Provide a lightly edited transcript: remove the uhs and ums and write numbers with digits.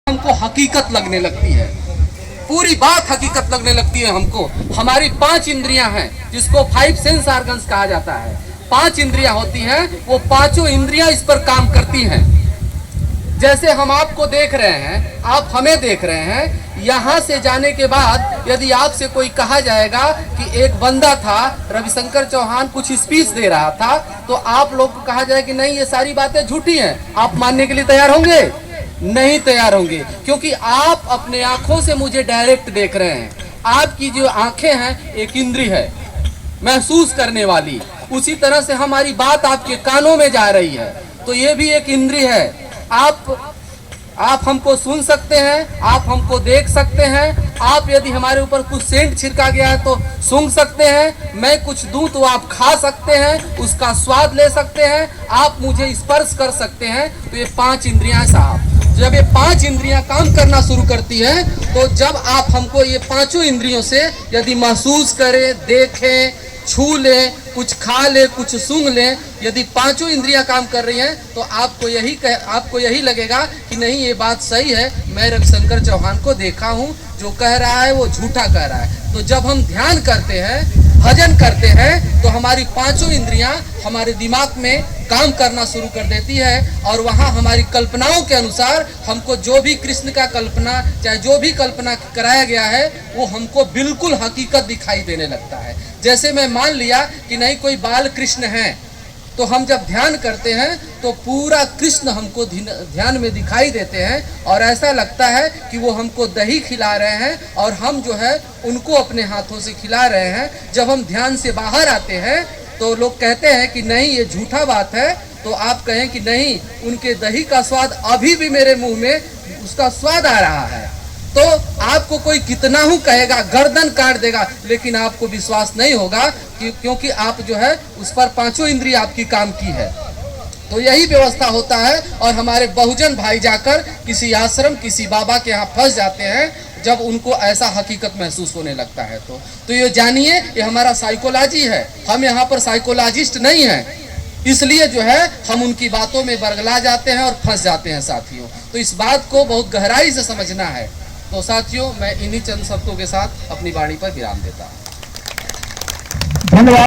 हमको हकीकत लगने लगती है, पूरी बात हकीकत लगने लगती है हमको। हमारी 5 इंद्रियां हैं जिसको 5 सेंस ऑर्गन्स कहा जाता है। 5 इंद्रियां होती हैं, वो पांचों इंद्रियां इस पर काम करती हैं। जैसे हम आपको देख रहे हैं, आप हमें देख रहे हैं। यहाँ से जाने के बाद यदि आपसे कोई कहा जाएगा कि एक बंदा था, रविशंकर चौहान कुछ स्पीच दे रहा था, तो आप लोग को कहा जाए कि नहीं ये सारी बातें झूठी हैं, आप मानने के लिए तैयार होंगे? नहीं तैयार होंगे, क्योंकि आप अपने आंखों से मुझे डायरेक्ट देख रहे हैं। आपकी जो आंखें हैं एक इंद्रिय है महसूस करने वाली, उसी तरह से हमारी बात आपके कानों में जा रही है, तो ये भी एक इंद्रिय है। आप हमको सुन सकते हैं, आप हमको देख सकते हैं। आप यदि हमारे ऊपर कुछ सेंट छिड़का गया है तो सूंघ सकते हैं। मैं कुछ दूं तो आप खा सकते हैं, उसका स्वाद ले सकते हैं। आप मुझे स्पर्श कर सकते हैं। तो ये 5 इंद्रियां साहब, जब ये 5 इंद्रियां काम करना शुरू करती हैं, तो जब आप हमको ये पांचों इंद्रियों से यदि महसूस करें, देखें, छू लें, कुछ खा ले, कुछ सूंघ लें, यदि पांचों इंद्रियां काम कर रही हैं, तो आपको यही लगेगा कि नहीं ये बात सही है, मैं रविशंकर चौहान को देखा हूं, जो कह रहा है वो झूठा कह रहा है। तो जब हम ध्यान करते हैं, भजन करते हैं, तो हमारी पांचों इंद्रियां हमारे दिमाग में काम करना शुरू कर देती है, और वहां हमारी कल्पनाओं के अनुसार हमको जो भी कृष्ण का कल्पना, चाहे जो भी कल्पना कराया गया है, वो हमको बिल्कुल हकीकत दिखाई देने लगता है। जैसे मैं मान लिया कि नहीं कोई बाल कृष्ण है, तो हम जब ध्यान करते हैं तो पूरा कृष्ण हमको ध्यान में दिखाई देते हैं, और ऐसा लगता है कि वो हमको दही खिला रहे हैं और हम जो है उनको अपने हाथों से खिला रहे हैं। जब हम ध्यान से बाहर आते हैं तो लोग कहते हैं कि नहीं ये झूठा बात है, तो आप कहें कि नहीं उनके दही का स्वाद अभी भी मेरे मुंह में उसका स्वाद आ रहा है। तो आपको कोई कितना ही कहेगा, गर्दन काट देगा, लेकिन आपको विश्वास नहीं होगा क्योंकि आप जो है उस पर पांचों इंद्रिय आपकी काम की है। तो यही व्यवस्था होता है, और हमारे बहुजन भाई जाकर किसी आश्रम, किसी बाबा के यहाँ फंस जाते हैं जब उनको ऐसा हकीकत महसूस होने लगता है। तो ये जानिए ये हमारा साइकोलॉजी है, हम यहाँ पर साइकोलॉजिस्ट नहीं हैं, इसलिए जो है हम उनकी बातों में बरगला जाते हैं और फंस जाते हैं साथियों। तो इस बात को बहुत गहराई से समझना है। तो साथियों, मैं इन्हीं चंद शब्दों के साथ अपनी वाणी पर विराम देता हूँ। धन्यवाद।